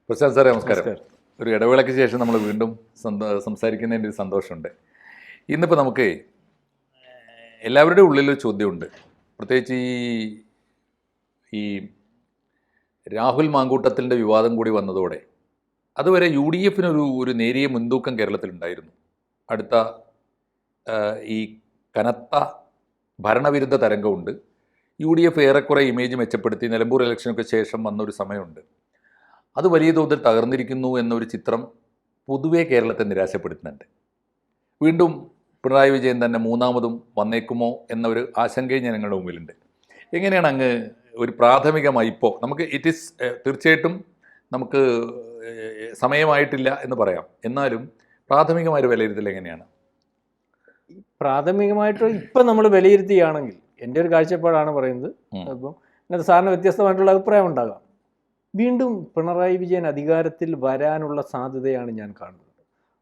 പ്രശാന്ത് സാറേ നമസ്കാരം. ഒരു ഇടവേളയ്ക്ക് ശേഷം നമ്മൾ വീണ്ടും സംസാരിക്കുന്നതിൻ്റെ ഒരു സന്തോഷമുണ്ട്. ഇന്നിപ്പോൾ നമുക്ക് എല്ലാവരുടെയും ഉള്ളിലൊരു ചോദ്യമുണ്ട്. പ്രത്യേകിച്ച് ഈ രാഹുൽ മാങ്കൂട്ടത്തിൻ്റെ വിവാദം കൂടി വന്നതോടെ അതുവരെ യു ഡി എഫിനൊരു നേരിയ മുൻതൂക്കം കേരളത്തിലുണ്ടായിരുന്നു. അടുത്ത ഈ കനത്ത ഭരണവിരുദ്ധ തരംഗമുണ്ട്. യു ഡി എഫ് ഏറെക്കുറെ ഇമേജ് മെച്ചപ്പെടുത്തി നിലമ്പൂർ ഇലക്ഷനൊക്കെ ശേഷം വന്നൊരു സമയമുണ്ട്. അത് വലിയ തോതിൽ തകർന്നിരിക്കുന്നു എന്നൊരു ചിത്രം പൊതുവെ കേരളത്തെ നിരാശപ്പെടുത്തുന്നുണ്ട്. വീണ്ടും പിണറായി വിജയൻ തന്നെ മൂന്നാമതും വന്നേക്കുമോ എന്നൊരു ആശങ്കയും ജനങ്ങളുടെ മുമ്പിലുണ്ട്. എങ്ങനെയാണ് അങ്ങ് ഒരു പ്രാഥമികമായി ഇപ്പോൾ നമുക്ക് തീർച്ചയായിട്ടും നമുക്ക് സമയമായിട്ടില്ല എന്ന് പറയാം, എന്നാലും പ്രാഥമികമായൊരു വിലയിരുത്തൽ എങ്ങനെയാണ്? പ്രാഥമികമായിട്ട് ഇപ്പം നമ്മൾ വിലയിരുത്തുകയാണെങ്കിൽ എൻ്റെ ഒരു കാഴ്ചപ്പാടാണ് പറയുന്നത്. അപ്പം ഇന്നത്തെ സാറിന് വ്യത്യസ്തമായിട്ടുള്ള അഭിപ്രായം ഉണ്ടാകാം. വീണ്ടും പിണറായി വിജയൻ അധികാരത്തിൽ വരാനുള്ള സാധ്യതയാണ് ഞാൻ കാണുന്നത്.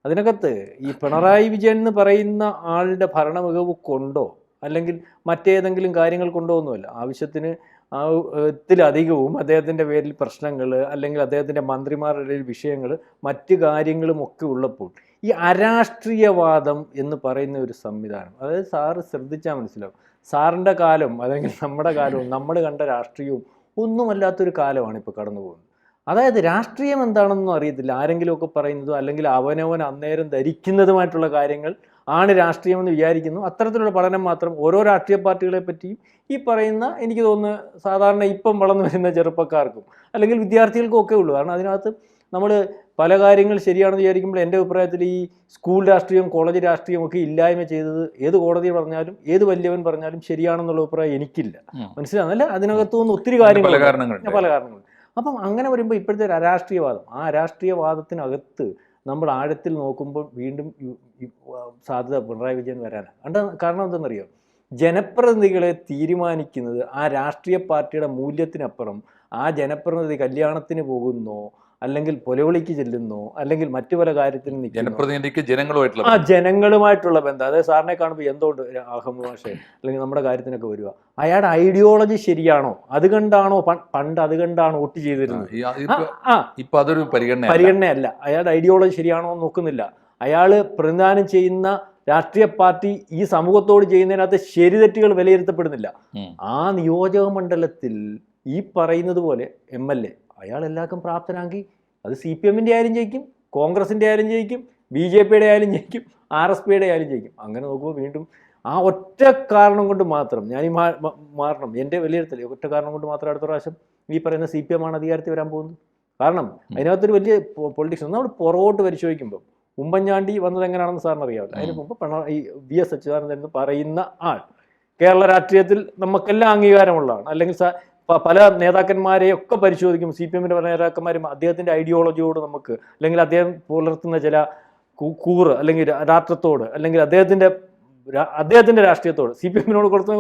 അതിനകത്ത് ഈ പിണറായി വിജയൻ എന്ന് പറയുന്ന ആളുടെ ഭരണമികവ് കൊണ്ടോ അല്ലെങ്കിൽ മറ്റേതെങ്കിലും കാര്യങ്ങൾ കൊണ്ടോ ഒന്നുമല്ല, ആവശ്യത്തിന് ത്തിലധികവും അദ്ദേഹത്തിൻ്റെ പേരിൽ പ്രശ്നങ്ങൾ അല്ലെങ്കിൽ അദ്ദേഹത്തിൻ്റെ മന്ത്രിമാരുടെ വിഷയങ്ങൾ മറ്റ് കാര്യങ്ങളും ഒക്കെ ഉള്ളപ്പോൾ ഈ അരാഷ്ട്രീയവാദം എന്ന് പറയുന്ന ഒരു സംവിധാനം, അതായത് സാറ് ശ്രദ്ധിച്ചാൽ മനസ്സിലാവും, സാറിൻ്റെ കാലം അല്ലെങ്കിൽ നമ്മുടെ കാലവും നമ്മൾ കണ്ട രാഷ്ട്രീയവും ഒന്നുമല്ലാത്തൊരു കാലമാണ് ഇപ്പോൾ കടന്നു പോകുന്നത്. അതായത് രാഷ്ട്രീയം എന്താണെന്നൊന്നും അറിയത്തില്ല, ആരെങ്കിലുമൊക്കെ പറയുന്നതോ അല്ലെങ്കിൽ അവനവൻ അന്നേരം ധരിക്കുന്നതുമായിട്ടുള്ള കാര്യങ്ങൾ ആണ് രാഷ്ട്രീയമെന്ന് വിചാരിക്കുന്നു. അത്തരത്തിലുള്ള പഠനം മാത്രം ഓരോ രാഷ്ട്രീയ പാർട്ടികളെ പറ്റിയും ഈ പറയുന്ന, എനിക്ക് തോന്നുന്നു സാധാരണ ഇപ്പം വളർന്നു വരുന്ന ചെറുപ്പക്കാർക്കും അല്ലെങ്കിൽ വിദ്യാർത്ഥികൾക്കും ഒക്കെ ഉള്ളൂ. കാരണം അതിനകത്ത് നമ്മൾ പല കാര്യങ്ങൾ ശരിയാണെന്ന് വിചാരിക്കുമ്പോൾ എൻ്റെ അഭിപ്രായത്തിൽ ഈ സ്കൂൾ രാഷ്ട്രീയം കോളേജ് രാഷ്ട്രീയം ഒക്കെ ഇല്ലായ്മ ചെയ്തത് ഏത് കോടതി പറഞ്ഞാലും ഏത് വലിയവൻ പറഞ്ഞാലും ശരിയാണെന്നുള്ള അഭിപ്രായം എനിക്കില്ല. മനസ്സിലാകുന്നല്ല, അതിനകത്തു നിന്ന് ഒത്തിരി കാര്യങ്ങൾ പല കാരണങ്ങൾ. അപ്പം അങ്ങനെ വരുമ്പോൾ ഇപ്പോഴത്തെ ഒരു അരാഷ്ട്രീയവാദം, ആ രാഷ്ട്രീയവാദത്തിനകത്ത് നമ്മൾ ആഴത്തിൽ നോക്കുമ്പോൾ വീണ്ടും സാധ്യത പിണറായി വിജയൻ വരാനാണ്. കാരണം എന്തെന്നറിയാം, ജനപ്രതിനിധികളെ തീരുമാനിക്കുന്നത് ആ രാഷ്ട്രീയ പാർട്ടിയുടെ മൂല്യത്തിനപ്പുറം ആ ജനപ്രതിനിധി കല്യാണത്തിന് പോകുന്നോ അല്ലെങ്കിൽ പൊലവിളിക്ക് ചെല്ലുന്നോ അല്ലെങ്കിൽ മറ്റു പല കാര്യത്തിനും ജനപ്രതിനിധിക്ക് ജനങ്ങളുമായിട്ടുള്ള ബന്ധം. അതായത് സാറിനെ കാണുമ്പോൾ എന്തുകൊണ്ട് അഹമ്മദ് മാഷെ അല്ലെങ്കിൽ നമ്മുടെ കാര്യത്തിനൊക്കെ വരിക, അയാളുടെ ഐഡിയോളജി ശരിയാണോ, അത് കണ്ടാണോ പണ്ട് അത് കണ്ടാണോ വോട്ട് ചെയ്തിരുന്നത്? അതൊരു പരിഗണനയല്ല. അയാളുടെ ഐഡിയോളജി ശരിയാണോ എന്ന് നോക്കുന്നില്ല. അയാൾ പ്രതിദാനം ചെയ്യുന്ന രാഷ്ട്രീയ പാർട്ടി ഈ സമൂഹത്തോട് ചെയ്യുന്നതിനകത്ത് ശരിതെറ്റുകൾ വിലയിരുത്തപ്പെടുന്നില്ല. ആ നിയോജക മണ്ഡലത്തിൽ ഈ പറയുന്നത് പോലെ MLA അയാൾ എല്ലാവർക്കും പ്രാപ്തനാക്കി അത് CPM-ൻ്റെ ആയാലും ജയിക്കും, കോൺഗ്രസിൻ്റെ ആയാലും ജയിക്കും, BJP-യുടെ ആയാലും ജയിക്കും, RSPയുടെ ആയാലും ജയിക്കും. അങ്ങനെ നോക്കുമ്പോൾ വീണ്ടും ആ ഒറ്റ കാരണം കൊണ്ട് മാത്രം ഞാൻ ഈ മാറണം, എൻ്റെ വിലയിരുത്തൽ ഒറ്റ കാരണം കൊണ്ട് മാത്രം അടുത്ത പ്രാവശ്യം ഈ പറയുന്ന CPM-ആണ് അധികാരത്തിൽ വരാൻ പോകുന്നത്. കാരണം അതിനകത്തൊരു വലിയ പൊളിറ്റിക്സ് നമ്മൾ പുറകോട്ട് പരിശോധിക്കുമ്പോൾ ഉമ്മൻചാണ്ടി വന്നത് എങ്ങനെയാണെന്ന് സാറിന് അറിയാമല്ലോ. അതിന് മുമ്പ് ഈ VS അച്യുതാനന്ദൻ എന്ന് പറയുന്ന ആൾ കേരള രാഷ്ട്രീയത്തിൽ നമുക്കെല്ലാം അംഗീകാരമുള്ളതാണ്. അല്ലെങ്കിൽ പല നേതാക്കന്മാരെയൊക്കെ പരിശോധിക്കും, CPM-ൻ്റെ പല നേതാക്കന്മാരും അദ്ദേഹത്തിൻ്റെ ഐഡിയോളജിയോട് നമുക്ക് അല്ലെങ്കിൽ അദ്ദേഹം പുലർത്തുന്ന ചില കൂറ് അല്ലെങ്കിൽ രാഷ്ട്രത്തോട് അല്ലെങ്കിൽ അദ്ദേഹത്തിൻ്റെ രാഷ്ട്രീയത്തോട് CPM-നോട് കൊടുത്ത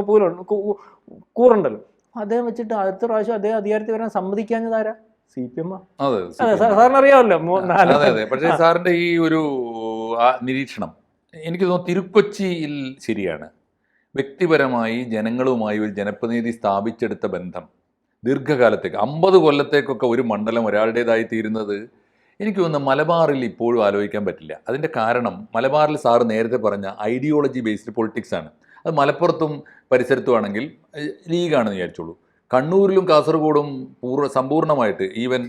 കൂറുണ്ടല്ലോ, അദ്ദേഹം വെച്ചിട്ട് അടുത്ത പ്രാവശ്യം അദ്ദേഹം അധികാരത്തിൽ വരാൻ സമ്മതിക്കാഞ്ഞതാരാ? CPM. സാറിന് അറിയാമല്ലോ. പക്ഷേ സാറിൻ്റെ ഈ ഒരു നിരീക്ഷണം എനിക്ക് തോന്നുന്നു തിരുക്കൊച്ചിയിൽ ശരിയാണ്. വ്യക്തിപരമായി ജനങ്ങളുമായി ഒരു ജനപ്രതിനിധി സ്ഥാപിച്ചെടുത്ത ബന്ധം ദീർഘകാലത്തേക്ക് 50 കൊല്ലത്തേക്കൊക്കെ ഒരു മണ്ഡലം ഒരാളുടേതായി തീരുന്നത് എനിക്ക് തോന്നുന്നു മലബാറിൽ ഇപ്പോഴും ആലോചിക്കാൻ പറ്റില്ല. അതിൻ്റെ കാരണം മലബാറിൽ സാറ് നേരത്തെ പറഞ്ഞ ഐഡിയോളജി ബേസ്ഡ് പൊളിറ്റിക്സ് ആണ്. അത് മലപ്പുറത്തും പരിസരത്തുമാണെങ്കിൽ ലീഗാണെന്ന് വിചാരിച്ചോളൂ. കണ്ണൂരിലും കാസർഗോഡും സമ്പൂർണ്ണമായിട്ട് ഈവൻ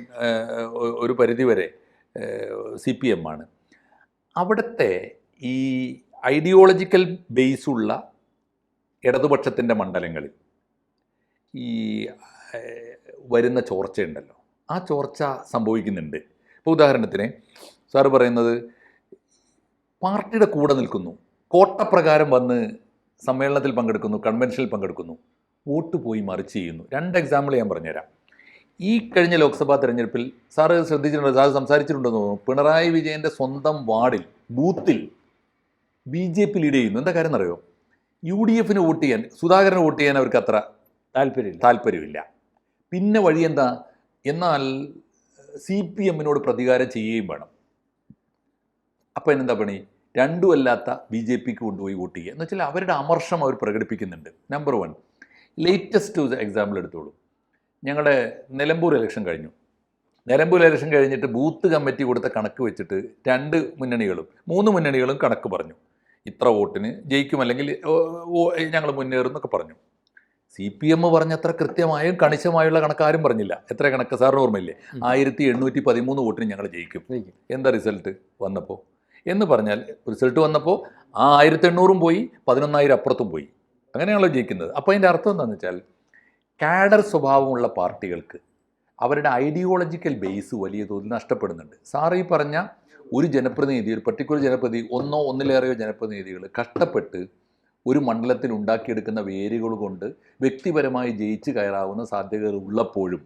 ഒരു പരിധിവരെ CPM ആണ്. അവിടുത്തെ ഈ ഐഡിയോളജിക്കൽ ബേസുള്ള ഇടതുപക്ഷത്തിൻ്റെ മണ്ഡലങ്ങളിൽ ഈ വരുന്ന ചോർച്ചയുണ്ടല്ലോ, ആ ചോർച്ച സംഭവിക്കുന്നുണ്ട്. ഇപ്പോൾ ഉദാഹരണത്തിന് സാറ് പറയുന്നത് പാർട്ടിയുടെ കൂടെ നിൽക്കുന്നു, കോട്ടപ്രകാരം വന്ന് സമ്മേളനത്തിൽ പങ്കെടുക്കുന്നു, കൺവെൻഷനിൽ പങ്കെടുക്കുന്നു, വോട്ട് പോയി മറിച്ച് ചെയ്യുന്നു. 2 എക്സാമ്പിൾ ഞാൻ പറഞ്ഞുതരാം. ഈ കഴിഞ്ഞ ലോക്സഭാ തെരഞ്ഞെടുപ്പിൽ സാറ് ശ്രദ്ധിച്ചിട്ടുണ്ടോ, സാറ് സംസാരിച്ചിട്ടുണ്ടെന്ന് തോന്നുന്നു, പിണറായി വിജയൻ്റെ സ്വന്തം വാർഡിൽ ബൂത്തിൽ BJP ലീഡ് ചെയ്യുന്നു. എന്താ കാര്യം എന്നറിയോ? UDF വോട്ട് ചെയ്യാൻ, സുധാകരന് വോട്ട് ചെയ്യാൻ അവർക്ക് അത്ര താല്പര്യമില്ല. പിന്നെ വഴി എന്താ? എന്നാൽ CPM-നോട് പ്രതികാരം ചെയ്യുകയും വേണം. അപ്പോൾ എന്താ പണി? രണ്ടുമല്ലാത്ത BJPക്ക് കൊണ്ടുപോയി വോട്ട് ചെയ്യുക എന്ന് വെച്ചാൽ അവരുടെ അമർഷം അവർ പ്രകടിപ്പിക്കുന്നുണ്ട്. നമ്പർ 1 ലേറ്റസ്റ്റ് എക്സാമ്പിൾ എടുത്തോളൂ. ഞങ്ങളുടെ നിലമ്പൂർ ഇലക്ഷൻ കഴിഞ്ഞു. നിലമ്പൂർ ഇലക്ഷൻ കഴിഞ്ഞിട്ട് ബൂത്ത് കമ്മിറ്റി കൊടുത്ത കണക്ക് വെച്ചിട്ട് 3 മുന്നണികളും കണക്ക് പറഞ്ഞു. ഇത്ര വോട്ടിന് ജയിക്കും, അല്ലെങ്കിൽ ഞങ്ങൾ മുന്നേറും എന്നൊക്കെ പറഞ്ഞു. CPM പറഞ്ഞത്ര കൃത്യമായും കണിശമായുള്ള കണക്ക് ആരും പറഞ്ഞില്ല. എത്ര കണക്ക് സാറിന് ഓർമ്മയില്ലേ? 1713 വോട്ടിന് ഞങ്ങൾ ജയിക്കും. എന്താ റിസൾട്ട് വന്നപ്പോൾ എന്ന് പറഞ്ഞാൽ, റിസൾട്ട് വന്നപ്പോൾ ആ 1800 പോയി, 11,000 അപ്പുറത്തും പോയി. അങ്ങനെയാണല്ലോ ജയിക്കുന്നത്. അപ്പോൾ അതിൻ്റെ അർത്ഥം എന്താണെന്ന് വെച്ചാൽ, കാഡർ സ്വഭാവമുള്ള പാർട്ടികൾക്ക് അവരുടെ ഐഡിയോളജിക്കൽ ബേസ് വലിയ തോതിൽ നഷ്ടപ്പെടുന്നുണ്ട്. സാറ് ഈ പറഞ്ഞ ഒരു ജനപ്രതിനിധി, ഒരു പർട്ടിക്കുലർ ജനപ്രതിനിധി, ഒന്നിലേറെയോ ജനപ്രതിനിധികൾ കഷ്ടപ്പെട്ട് ഒരു മണ്ഡലത്തിൽ ഉണ്ടാക്കിയെടുക്കുന്ന വേരുകൾ കൊണ്ട് വ്യക്തിപരമായി ജയിച്ച് കയറാവുന്ന സാധ്യതകൾ ഉള്ളപ്പോഴും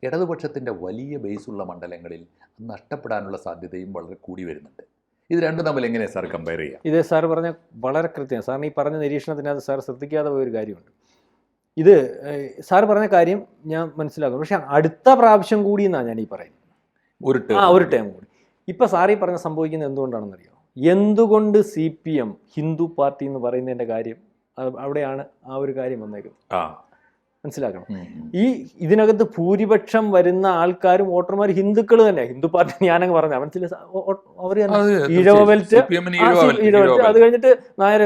ഇടതുപക്ഷത്തിൻ്റെ വലിയ ബേസുള്ള മണ്ഡലങ്ങളിൽ നഷ്ടപ്പെടാനുള്ള സാധ്യതയും വളരെ കൂടി വരുന്നുണ്ട്. ഇത് രണ്ടും തമ്മിൽ എങ്ങനെയാണ് സാർ കമ്പയർ ചെയ്യുക? ഇത് സാർ പറഞ്ഞ വളരെ കൃത്യം. സാറിന് ഈ പറഞ്ഞ നിരീക്ഷണത്തിനകത്ത് സാർ ശ്രദ്ധിക്കാതെ പോയൊരു കാര്യമുണ്ട്. ഇത് സാർ പറഞ്ഞ കാര്യം ഞാൻ മനസ്സിലാക്കും. പക്ഷെ അടുത്ത പ്രാവശ്യം കൂടി എന്നാണ് ഞാൻ ഈ പറയുന്നത്. ഒരു ടേം കൂടി. ഇപ്പം സാർ ഈ പറഞ്ഞ സംഭവിക്കുന്നത് എന്തുകൊണ്ടാണെന്നറിയോ? എന്തുകൊണ്ട് CPM ഹിന്ദു പാർട്ടി എന്ന് പറയുന്നതിൻ്റെ കാര്യം അവിടെയാണ് ആ ഒരു കാര്യം വന്നേക്കുന്നത്. മനസ്സിലാക്കണം. ഇതിനകത്ത് ഭൂരിപക്ഷം വരുന്ന ആൾക്കാരും വോട്ടർമാർ ഹിന്ദുക്കൾ തന്നെ. ഹിന്ദു പാർട്ടി ഞാനങ്ങ് പറഞ്ഞ മനസ്സിലായി. അവർ ഈഴവ ബെൽറ്റ്, അത് കഴിഞ്ഞിട്ട് നായർ.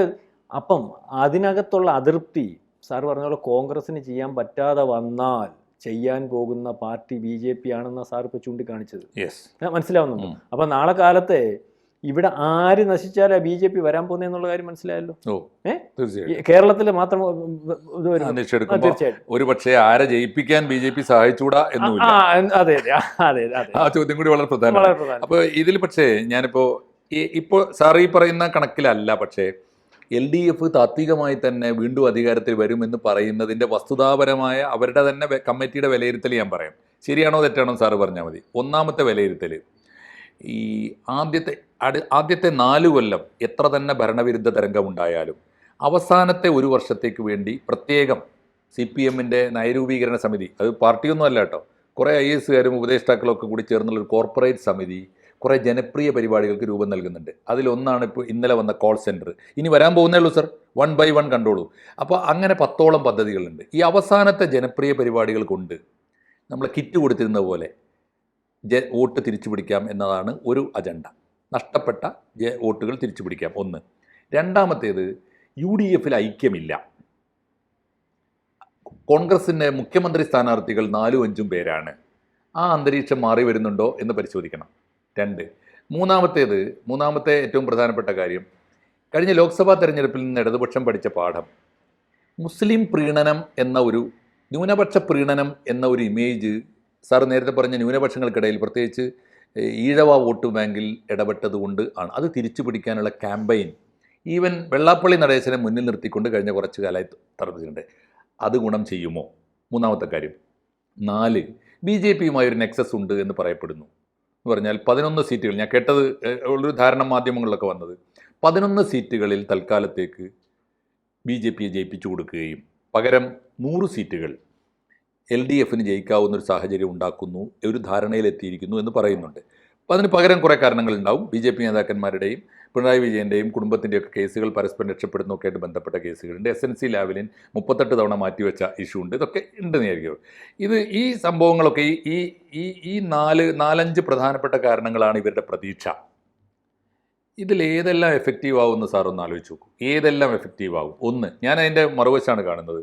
അപ്പം അതിനകത്തുള്ള അതൃപ്തി, സാർ പറഞ്ഞ പോലെ കോൺഗ്രസിന് ചെയ്യാൻ പറ്റാതെ വന്നാൽ ചെയ്യാൻ പോകുന്ന പാർട്ടി BJP ആണെന്ന സാർ ഇപ്പോൾ ചൂണ്ടിക്കാണിച്ചത് മനസ്സിലാവുന്നുണ്ടോ? അപ്പം നാളെ കാലത്തെ ഇവിടെ ആര് നശിച്ചാലാ BJP വരാൻ പോകുന്നതെന്നുള്ള കാര്യം മനസ്സിലായല്ലോ. കേരളത്തിൽ മാത്രം തീർച്ചയായിട്ടും ഒരു പക്ഷേ ആരെ ജയിപ്പിക്കാൻ BJP സഹായിച്ചൂടാ എന്നുമില്ല. അതെ അതെ അതെ, ആ ചോദ്യം കൂടി വളരെ പ്രധാനമാണ്. അപ്പോൾ ഇതിൽ പക്ഷേ ഇപ്പോൾ സാർ ഈ പറയുന്ന കണക്കിലല്ല, പക്ഷേ LDF താത്വികമായി തന്നെ വീണ്ടും അധികാരത്തിൽ വരുമെന്ന് പറയുന്നതിൻ്റെ വസ്തുതാപരമായ അവരുടെ തന്നെ കമ്മിറ്റിയുടെ വിലയിരുത്തൽ ഞാൻ പറയാം. ശരിയാണോ തെറ്റാണോ സാറ് പറഞ്ഞാൽ മതി. ഒന്നാമത്തെ വിലയിരുത്തൽ, ഈ ആദ്യത്തെ 4 കൊല്ലം എത്ര തന്നെ ഭരണവിരുദ്ധ തരംഗമുണ്ടായാലും അവസാനത്തെ 1 വർഷത്തേക്ക് വേണ്ടി പ്രത്യേകം CPMൻ്റെ നയരൂപീകരണ സമിതി, അത് പാർട്ടിയൊന്നും അല്ല കേട്ടോ, കുറേ IASകാരും ഉപദേഷ്ടാക്കളൊക്കെ കൂടി ചേർന്നുള്ളൊരു കോർപ്പറേറ്റ് സമിതി കുറേ ജനപ്രിയ പരിപാടികൾക്ക് രൂപം നൽകുന്നുണ്ട്. അതിലൊന്നാണ് ഇപ്പോൾ ഇന്നലെ വന്ന കോൾ സെൻറ്റർ. ഇനി വരാൻ പോകുന്നേ ഉള്ളൂ സർ, 1 by 1 കണ്ടോളൂ. അപ്പോൾ അങ്ങനെ 10ഓളം പദ്ധതികളുണ്ട്. ഈ അവസാനത്തെ ജനപ്രിയ പരിപാടികൾ കൊണ്ട് നമ്മൾ കിറ്റ് കൊടുത്തിരുന്ന പോലെ വോട്ട് തിരിച്ചു പിടിക്കാം എന്നതാണ് ഒരു അജണ്ട. നഷ്ടപ്പെട്ട വോട്ടുകൾ തിരിച്ചു പിടിക്കാം, ഒന്ന്. രണ്ടാമത്തേത്, UDFൽ ഐക്യമില്ല. കോൺഗ്രസിൻ്റെ മുഖ്യമന്ത്രി സ്ഥാനാർത്ഥികൾ 4-5 പേരാണ്. ആ അന്തരീക്ഷം മാറി വരുന്നുണ്ടോ എന്ന് പരിശോധിക്കണം. 2. മൂന്നാമത്തെ ഏറ്റവും പ്രധാനപ്പെട്ട കാര്യം, കഴിഞ്ഞ ലോക്സഭാ തെരഞ്ഞെടുപ്പിൽ നിന്ന് ഇടതുപക്ഷം പഠിച്ച പാഠം, മുസ്ലിം പ്രീണനം എന്ന ഒരു ന്യൂനപക്ഷ പ്രീണനം എന്ന ഒരു ഇമേജ്, സാർ നേരത്തെ പറഞ്ഞ ന്യൂനപക്ഷങ്ങൾക്കിടയിൽ പ്രത്യേകിച്ച് ഈഴവ വോട്ട് ബാങ്കിൽ ഇടപെട്ടതുകൊണ്ട് ആണ്. അത് തിരിച്ചു പിടിക്കാനുള്ള ക്യാമ്പയിൻ ഈവൻ വെള്ളാപ്പള്ളി നടേശനെ മുന്നിൽ നിർത്തിക്കൊണ്ട് കഴിഞ്ഞ കുറച്ച് കാലമായി നടത്തിയിട്ടുണ്ട്. അത് ഗുണം ചെയ്യുമോ? മൂന്നാമത്തെ കാര്യം. 4, BJPയുമായി ഒരു നെക്സസ് ഉണ്ട് എന്ന് പറയപ്പെടുന്നു. എന്ന് പറഞ്ഞാൽ 11 സീറ്റുകൾ, ഞാൻ കേട്ടത് ഉള്ളൊരു ധാരണ മാധ്യമങ്ങളിലൊക്കെ വന്നത്, 11 സീറ്റുകളിൽ തൽക്കാലത്തേക്ക് BJPയെ ജയിപ്പിച്ചു കൊടുക്കുകയും പകരം 100 സീറ്റുകൾ LDFന് ജയിക്കാവുന്നൊരു സാഹചര്യം ഉണ്ടാക്കുന്നു, ഒരു ധാരണയിലെത്തിയിരിക്കുന്നു എന്ന് പറയുന്നുണ്ട്. അപ്പോൾ അതിന് പകരം കുറേ കാരണങ്ങളുണ്ടാവും. BJP നേതാക്കന്മാരുടെയും പിണറായി വിജയൻ്റെയും കുടുംബത്തിൻ്റെയൊക്കെ കേസുകൾ പരസ്പരം രക്ഷപ്പെടുന്നൊക്കെ ആയിട്ട് ബന്ധപ്പെട്ട കേസുകളുണ്ട്. SNC ലാവലിൻ 38 തവണ മാറ്റിവെച്ച ഇഷ്യൂ ഉണ്ട്. ഇതൊക്കെ ഉണ്ടെന്ന് വിചാരിക്കും. ഈ സംഭവങ്ങളൊക്കെ ഈ 4-5 പ്രധാനപ്പെട്ട കാരണങ്ങളാണ് ഇവരുടെ പ്രതീക്ഷ. ഇതിലേതെല്ലാം എഫക്റ്റീവ് ആവുമെന്ന് സാറൊന്ന് ആലോചിച്ച് നോക്കൂ. ഏതെല്ലാം എഫക്റ്റീവ് ആവും? ഒന്ന്, ഞാൻ അതിൻ്റെ മറുവശമാണ് കാണുന്നത്.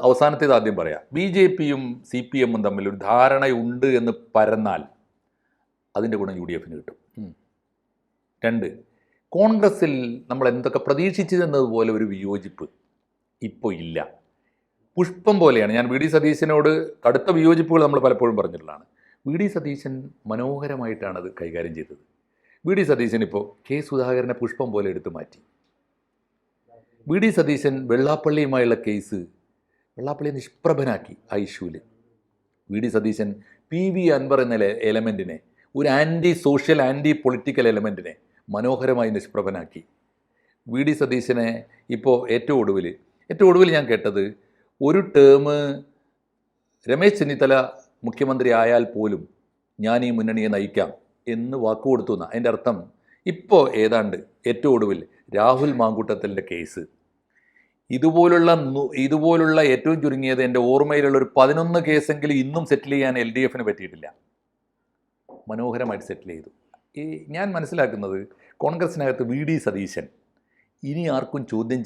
അവസാനത്തേത് ആദ്യം പറയാം. BJPയും CPMും തമ്മിൽ ഒരു ധാരണയുണ്ട് എന്ന് പരന്നാൽ അതിൻ്റെ ഗുണം UDFന് കിട്ടും. 2, കോൺഗ്രസിൽ നമ്മൾ എന്തൊക്കെ പ്രതീക്ഷിച്ചിരുന്നതുപോലെ ഒരു വിയോജിപ്പ് ഇപ്പോൾ ഇല്ല. പുഷ്പം പോലെയാണ്. ഞാൻ VD സതീശനോട് കടുത്ത വിയോജിപ്പുകൾ നമ്മൾ പലപ്പോഴും പറഞ്ഞിട്ടുള്ളതാണ്. VD സതീശൻ മനോഹരമായിട്ടാണ് അത് കൈകാര്യം ചെയ്തത്. VD സതീശൻ ഇപ്പോൾ K സുധാകരനെ പുഷ്പം പോലെ എടുത്തു മാറ്റി. VD സതീശൻ വെള്ളാപ്പള്ളിയുമായുള്ള കേസ്, വെള്ളാപ്പള്ളിയെ നിഷ്പ്രഭനാക്കി ആ ഇഷ്യൂവിൽ. VD സതീശൻ PV അൻവർ എന്ന എലമെൻറ്റിനെ, ഒരു ആൻറ്റി സോഷ്യൽ ആൻറ്റി പൊളിറ്റിക്കൽ എലമെൻറ്റിനെ മനോഹരമായി നിഷ്പ്രഭനാക്കി. VD സതീശനെ ഇപ്പോൾ ഏറ്റവും ഒടുവിൽ ഞാൻ കേട്ടത്, ഒരു ടേം രമേശ് ചെന്നിത്തല മുഖ്യമന്ത്രി ആയാൽ പോലും ഞാൻ ഈ മുന്നണിയെ നയിക്കാം എന്ന് വാക്കുകൊടുത്തു എന്നാണ്. അതിൻ്റെ അർത്ഥം ഇപ്പോൾ ഏതാണ്ട് ഏറ്റവും ഒടുവിൽ രാഹുൽ മാങ്കൂട്ടത്തിൻ്റെ കേസ്, ഇതുപോലുള്ള ഏറ്റവും ചുരുങ്ങിയത് എൻ്റെ ഓർമ്മയിലുള്ള ഒരു 11 കേസെങ്കിലും ഇന്നും സെറ്റിൽ ചെയ്യാൻ LDFന് പറ്റിയിട്ടില്ല. മനോഹരമായിട്ട് സെറ്റിൽ ചെയ്തു. ഞാൻ മനസ്സിലാക്കുന്നത് കോൺഗ്രസിനകത്ത് VD സതീശൻ ഇനി ആർക്കും ചോദ്യം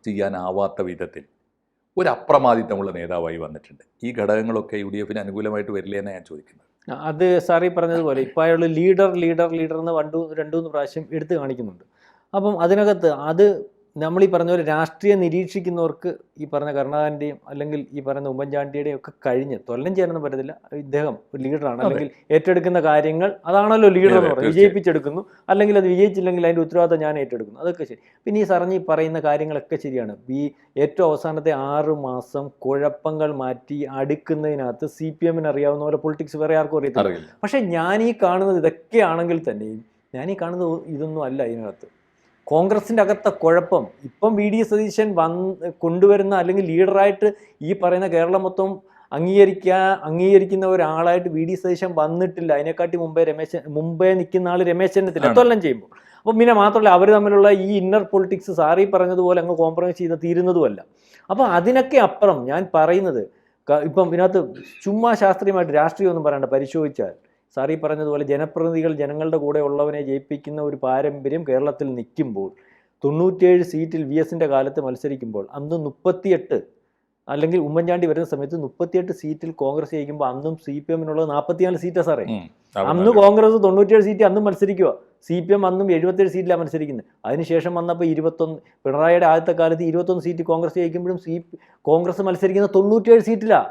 ചെയ്യാനാവാത്ത വിധത്തിൽ ഒരു അപ്രമാദിത്വമുള്ള നേതാവായി വന്നിട്ടുണ്ട്. ഈ ഘടകങ്ങളൊക്കെ UDFന് അനുകൂലമായിട്ട് വരില്ല എന്നാണ് ഞാൻ ചോദിക്കുന്നത്. അത് സാറി പറഞ്ഞതുപോലെ ഇപ്പോൾ അയാൾ ലീഡർ എന്ന് 2-3 പ്രാവശ്യം എടുത്തു കാണിക്കുന്നുണ്ട്. അപ്പം അതിനകത്ത് അത് നമ്മൾ ഈ പറഞ്ഞ പോലെ രാഷ്ട്രീയം നിരീക്ഷിക്കുന്നവർക്ക് ഈ പറഞ്ഞ കരുണാകരൻ്റെയും അല്ലെങ്കിൽ ഈ പറയുന്ന ഉമ്മൻചാണ്ടിയുടെയും ഒക്കെ കഴിഞ്ഞ് തൊല്ലം ചെയ്യാനൊന്നും പറ്റത്തില്ല. ഇദ്ദേഹം ഒരു ലീഡറാണ്, അല്ലെങ്കിൽ ഏറ്റെടുക്കുന്ന കാര്യങ്ങൾ അതാണല്ലോ ലീഡർ എന്ന് പറയുന്നത്. വിജയിപ്പിച്ചെടുക്കുന്നു, അല്ലെങ്കിൽ അത് വിജയിച്ചില്ലെങ്കിൽ അതിൻ്റെ ഉത്തരവാദിത്തം ഞാൻ ഏറ്റെടുക്കുന്നു, അതൊക്കെ ശരി. പിന്നെ ഈ പറഞ്ഞ് പറയുന്ന കാര്യങ്ങളൊക്കെ ശരിയാണ്. ഈ ഏറ്റവും അവസാനത്തെ 6 മാസം കുഴപ്പങ്ങൾ മാറ്റി അടുക്കുന്നതിനകത്ത് CPMന് അറിയാവുന്ന പോലെ പൊളിറ്റിക്സ് വേറെ ആർക്കും അറിയത്തില്ല. പക്ഷേ ഞാൻ ഈ കാണുന്നത് ഇതൊക്കെ ആണെങ്കിൽ തന്നെയും ഞാൻ ഈ കാണുന്നത് ഇതൊന്നും അല്ല. ഇതിനകത്ത് കോൺഗ്രസിൻ്റെ അകത്തെ കുഴപ്പം ഇപ്പം VD സതീശൻ കൊണ്ടുവരുന്ന അല്ലെങ്കിൽ ലീഡറായിട്ട് ഈ പറയുന്ന കേരളം മൊത്തം അംഗീകരിക്കുന്ന ഒരാളായിട്ട് VD സതീശൻ വന്നിട്ടില്ല. അതിനെക്കാട്ടി മുമ്പേ നിൽക്കുന്ന ആൾ രമേശ് ചെന്നിത്തല എല്ലാം ചെയ്യുമ്പോൾ. അപ്പം പിന്നെ മാത്രമല്ല അവർ തമ്മിലുള്ള ഈ ഇന്നർ പൊളിറ്റിക്സ് സാറി പറഞ്ഞതുപോലെ അങ്ങ് കോംപ്രമൈസ് ചെയ്ത് തീരുന്നതുമല്ല. അപ്പോൾ അതിനൊക്കെ അപ്പുറം ഞാൻ പറയുന്നത് ഇപ്പം ഇതിനകത്ത് ചുമ്മാ ശാസ്ത്രീയമായിട്ട് രാഷ്ട്രീയമൊന്നും പറയണ്ട. പരിശോധിച്ചാൽ സാറി പറഞ്ഞതുപോലെ ജനപ്രതിനിധികൾ ജനങ്ങളുടെ കൂടെ ഉള്ളവനെ ജയിപ്പിക്കുന്ന ഒരു പാരമ്പര്യം കേരളത്തിൽ നിൽക്കുമ്പോൾ 97 സീറ്റിൽ VSൻ്റെ കാലത്ത് മത്സരിക്കുമ്പോൾ അന്ന് 38, അല്ലെങ്കിൽ ഉമ്മൻചാണ്ടി വരുന്ന സമയത്ത് 38 സീറ്റിൽ കോൺഗ്രസ് ജയിക്കുമ്പോൾ അന്നും CPMനുള്ളത് 44 സീറ്റാണ് സാറേ. അന്ന് കോൺഗ്രസ് 97 സീറ്റ് അന്നും മത്സരിക്കുക, CPM അന്നും 77 സീറ്റിലാണ് മത്സരിക്കുന്നത്. അതിനുശേഷം വന്നപ്പോൾ 21, പിണറായിയുടെ ആദ്യത്തെ കാലത്ത് 21 സീറ്റ് കോൺഗ്രസ് ജയിക്കുമ്പോഴും കോൺഗ്രസ് മത്സരിക്കുന്ന 97 സീറ്റിലാണ്.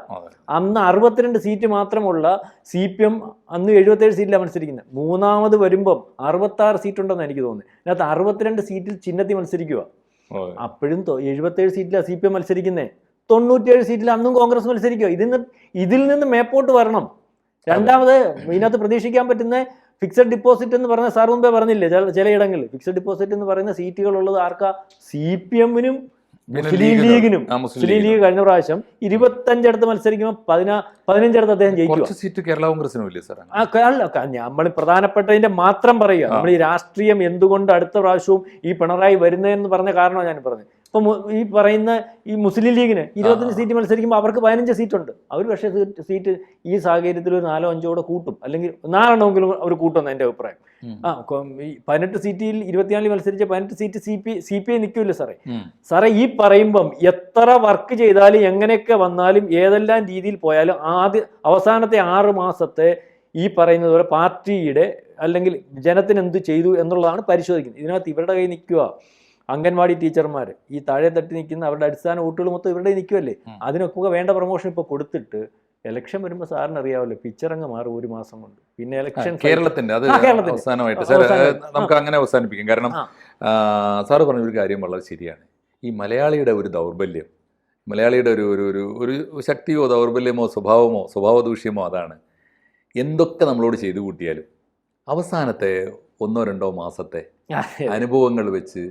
അന്ന് 62 സീറ്റ് മാത്രമുള്ള CPM അന്ന് 77 സീറ്റിലാണ് മത്സരിക്കുന്നത്. മൂന്നാമത് വരുമ്പം 66 സീറ്റുണ്ടെന്ന് എനിക്ക് തോന്നുന്നത്. അതിനകത്ത് 62 സീറ്റിൽ ചിഹ്നത്തിൽ മത്സരിക്കുക. അപ്പോഴും 77 സീറ്റിലാണ് CPM മത്സരിക്കുന്നത്. 97 സീറ്റിൽ അന്നും കോൺഗ്രസ് മത്സരിക്കുക. ഇതിൽ നിന്ന് മേപ്പോട്ട് വരണം. രണ്ടാമത് ഇതിനകത്ത് പ്രതീക്ഷിക്കാൻ പറ്റുന്ന ഫിക്സഡ് ഡിപ്പോസിറ്റ് എന്ന് പറഞ്ഞ സാർ മുമ്പേ പറഞ്ഞില്ലേ ചിലയിടങ്ങളിൽ ഫിക്സഡ് ഡിപ്പോസിറ്റ് എന്ന് പറയുന്ന സീറ്റുകളുള്ളത് ആർക്കാ? CPMനും മുസ്ലിം ലീഗിനും. മുസ്ലിം ലീഗ് കഴിഞ്ഞ പ്രാവശ്യം 25 മത്സരിക്കുമ്പോൾ 15 അദ്ദേഹം ജയിക്കും. സീറ്റ് കേരള കോൺഗ്രസിനും ഇല്ലേ സാർ? നമ്മൾ പ്രധാനപ്പെട്ടതിന്റെ മാത്രം പറയുക. നമ്മൾ ഈ രാഷ്ട്രീയം എന്തുകൊണ്ട് അടുത്ത പ്രാവശ്യവും ഈ പിണറായി വരുന്നതെന്ന് പറഞ്ഞ കാരണമാണ് ഞാൻ പറഞ്ഞത്. ഇപ്പം ഈ പറയുന്ന ഈ മുസ്ലിം ലീഗിന് 25 സീറ്റ് മത്സരിക്കുമ്പോൾ അവർക്ക് 15 സീറ്റുണ്ട്. അവർ പക്ഷേ സീറ്റ് ഈ സാഹചര്യത്തിൽ ഒരു 4-5 കൂട്ടും, അല്ലെങ്കിൽ 4 അവർ കൂട്ടുമെന്ന് എൻ്റെ അഭിപ്രായം. ഈ 18 സീറ്റിൽ 24 മത്സരിച്ച 18 സീറ്റ് CPI നിൽക്കില്ല സാറേ. ഈ പറയുമ്പം എത്ര വർക്ക് ചെയ്താലും എങ്ങനെയൊക്കെ വന്നാലും ഏതെല്ലാം രീതിയിൽ പോയാലും അവസാനത്തെ 6 മാസത്തെ ഈ പറയുന്നത് പോലെ പാർട്ടിയുടെ അല്ലെങ്കിൽ ജനത്തിന് എന്ത് ചെയ്തു എന്നുള്ളതാണ് പരിശോധിക്കുന്നത്. ഇതിനകത്ത് ഇവരുടെ കയ്യിൽ നിൽക്കുക അംഗൻവാടി ടീച്ചർമാർ, ഈ താഴെ തട്ടി നിൽക്കുന്ന അവരുടെ അടിസ്ഥാന വോട്ടുകൾ മൊത്തം ഇവരുടെ നിൽക്കുമല്ലേ. അതിനൊക്കെ വേണ്ട പ്രൊമോഷൻ ഇപ്പോൾ കൊടുത്തിട്ട് ഇലക്ഷൻ വരുമ്പോൾ സാറിന് അറിയാമല്ലോ, പിക്ചറങ്ങ് മാറും 1 മാസം കൊണ്ട്. പിന്നെ ഇലക്ഷൻ കേരളത്തിന്റെ അവസാനമായിട്ട് നമുക്ക് അങ്ങനെ അവസാനിപ്പിക്കും. കാരണം സാറ് പറഞ്ഞൊരു കാര്യം വളരെ ശരിയാണ്. ഈ മലയാളിയുടെ ഒരു ദൗർബല്യം, മലയാളിയുടെ ഒരു ശക്തിയോ ദൗർബല്യമോ സ്വഭാവ ദൂഷ്യമോ അതാണ്. എന്തൊക്കെ നമ്മളോട് ചെയ്തു കൂട്ടിയാലും അവസാനത്തെ 1-2 മാസത്തെ അനുഭവങ്ങൾ വെച്ച്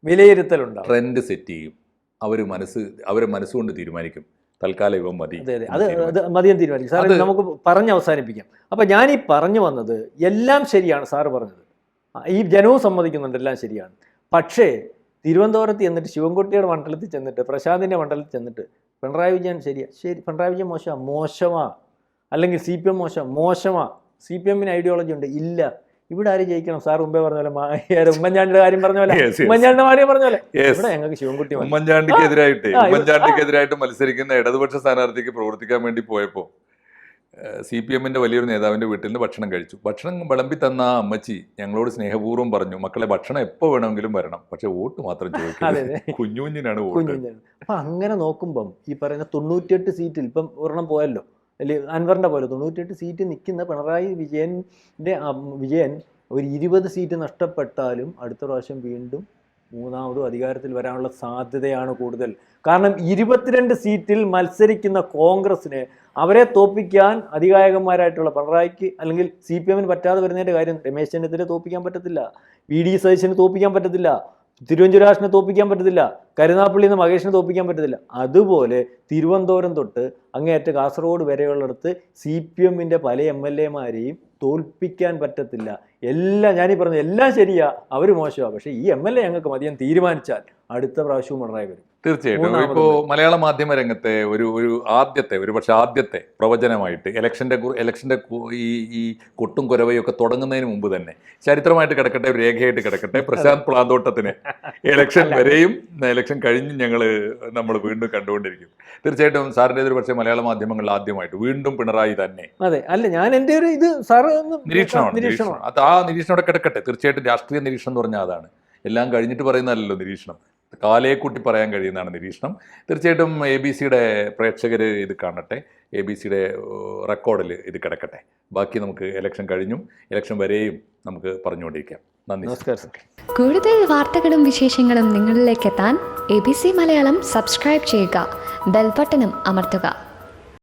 വിലയിരുത്തലുണ്ടാവും, ട്രെൻഡ് സെറ്റ് ചെയ്യും. അവരെ മനസ്സുകൊണ്ട് തീരുമാനിക്കും തൽക്കാലം ഇവ മതി. അത് മതിയും തീരുമാനിക്കും. സാർ നമുക്ക് പറഞ്ഞ് അവസാനിപ്പിക്കാം. അപ്പം ഞാൻ ഈ പറഞ്ഞു വന്നത് എല്ലാം ശരിയാണ് സാറ് പറഞ്ഞത്, ഈ ജനവും സമ്മതിക്കുന്നുണ്ട്, എല്ലാം ശരിയാണ്. പക്ഷേ തിരുവനന്തപുരത്ത് ചെന്നിട്ട് ശിവൻകുട്ടിയുടെ മണ്ഡലത്തിൽ ചെന്നിട്ട് പ്രശാന്തിൻ്റെ മണ്ഡലത്തിൽ ചെന്നിട്ട് പിണറായി വിജയൻ പിണറായി വിജയൻ മോശമാ അല്ലെങ്കിൽ CPM മോശമാ, CPMന് ഐഡിയോളജി ഉണ്ട് ഇല്ല, ഇവിടെ ആര് ജയിക്കണം? സാർ മുമ്പേ പറഞ്ഞ പോലെ ഉമ്മൻചാണ്ടിയുടെ കാര്യം പറഞ്ഞ പോലെ ഉമ്മൻചാണ്ടിയുടെ കാര്യം പറഞ്ഞ പോലെ ഇവിടെ ഞങ്ങൾക്ക് ശിവൻകുട്ടി ഉമ്മൻചാണ്ടിക്കെതിരായിട്ട് മത്സരിക്കുന്ന ഇടതുപക്ഷ സ്ഥാനാർത്ഥിക്ക് പ്രവർത്തിക്കാൻ വേണ്ടി പോയപ്പോൾ CPMന്റെ വലിയൊരു നേതാവിന്റെ വീട്ടിൽ നിന്ന് ഭക്ഷണം കഴിച്ചു. ഭക്ഷണം വിളമ്പി തന്ന അമ്മച്ചി ഞങ്ങളോട് സ്നേഹപൂർവ്വം പറഞ്ഞു, മക്കളെ ഭക്ഷണം എപ്പോൾ വേണമെങ്കിലും വരണം, പക്ഷെ വോട്ട് മാത്രം ചോദിക്കുന്നത്. കുഞ്ഞുഞ്ഞിനാണ് വോട്ട്. അപ്പൊ അങ്ങനെ നോക്കുമ്പം ഈ പറയുന്ന 98 സീറ്റിൽ ഇപ്പം ഒരെണ്ണം പോയല്ലോ, അല്ലെങ്കിൽ അൻവറിൻ്റെ പോലെ 98 സീറ്റ് നിൽക്കുന്ന പിണറായി വിജയൻ ഒരു 20 സീറ്റ് നഷ്ടപ്പെട്ടാലും അടുത്ത പ്രാവശ്യം വീണ്ടും മൂന്നാമതും അധികാരത്തിൽ വരാനുള്ള സാധ്യതയാണ് കൂടുതൽ. കാരണം 22 സീറ്റിൽ മത്സരിക്കുന്ന കോൺഗ്രസിന് അവരെ തോൽപ്പിക്കാൻ അധികായകന്മാരായിട്ടുള്ള പിണറായിക്ക് അല്ലെങ്കിൽ CPMന് പറ്റാതെ വരുന്നതിൻ്റെ കാര്യം രമേശ് ചെന്നിത്തലയെ തോൽപ്പിക്കാൻ പറ്റത്തില്ല, VD സതീശനെ തോൽപ്പിക്കാൻ പറ്റത്തില്ല, തിരുവഞ്ചൂരാഷിനെ തോൽപ്പിക്കാൻ പറ്റത്തില്ല, കരുനാഗപ്പള്ളിയിൽ നിന്ന് മഹേഷിനെ തോൽപ്പിക്കാൻ പറ്റത്തില്ല. അതുപോലെ തിരുവനന്തപുരം തൊട്ട് അങ്ങേയറ്റ കാസർഗോഡ് വരെയുള്ളിടത്ത് CPMന്റെ പല MLAമാരെയും തോൽപ്പിക്കാൻ പറ്റത്തില്ല. എല്ലാം ഞാനീ പറഞ്ഞത് എല്ലാം ശരിയാ, അവർ മോശമാണ്, പക്ഷേ ഈ MLA ഞങ്ങൾക്ക് മതിയെന്ന് തീരുമാനിച്ചാൽ അടുത്ത പ്രാവശ്യവും പിണറായി വരും. തീർച്ചയായിട്ടും. മൂന്നാമത് ഇപ്പോൾ മലയാള മാധ്യമ രംഗത്തെ ഒരു ആദ്യത്തെ പ്രവചനമായിട്ട് ഇലക്ഷൻ്റെ ഈ കൊട്ടും കുരവയും ഒക്കെ തുടങ്ങുന്നതിന് മുമ്പ് തന്നെ ചരിത്രമായിട്ട് കിടക്കട്ടെ, ഒരു രേഖയായിട്ട് കിടക്കട്ടെ, പ്രശാന്ത് പ്ലാന്തോട്ടത്തിന് ഇലക്ഷൻ വരെയും ഇലക്ഷൻ കഴിഞ്ഞ് നമ്മൾ വീണ്ടും കണ്ടുകൊണ്ടിരിക്കും. തീർച്ചയായിട്ടും സാറിൻ്റെ ഒരു പക്ഷേ മലയാള മാധ്യമങ്ങളിൽ ആദ്യമായിട്ട് വീണ്ടും പിണറായി തന്നെ. അതെ, അല്ല ഞാൻ എൻ്റെ ഒരു ഇത് സാറ് നിരീക്ഷണമാണ്. അത് ആ നിരീക്ഷണം അവിടെ കിടക്കട്ടെ. തീർച്ചയായിട്ടും രാഷ്ട്രീയ നിരീക്ഷണം എന്ന് പറഞ്ഞാൽ അതാണ്. എല്ലാം കഴിഞ്ഞിട്ട് പറയുന്നതല്ലല്ലോ നിരീക്ഷണം, കാലയെ കൂട്ടി പറയാൻ കഴിയുന്നതാണ് നിരീക്ഷണം. തീർച്ചയായിട്ടും ABC-യുടെ പ്രേക്ഷകർ ഇത് കാണട്ടെ, ABC-യുടെ റെക്കോർഡിൽ ഇത് കിടക്കട്ടെ. ബാക്കി നമുക്ക് ഇലക്ഷൻ കഴിഞ്ഞും ഇലക്ഷൻ വരെയും നമുക്ക് പറഞ്ഞുകൊണ്ടിരിക്കാം. നന്ദി. നമസ്കാരം. കൂടുതൽ വാർത്തകളും വിശേഷങ്ങളും നിങ്ങളിലേക്ക് എത്താൻ ABC മലയാളം സബ്സ്ക്രൈബ് ചെയ്യുക, ബെൽ ബട്ടണും അമർത്തുക.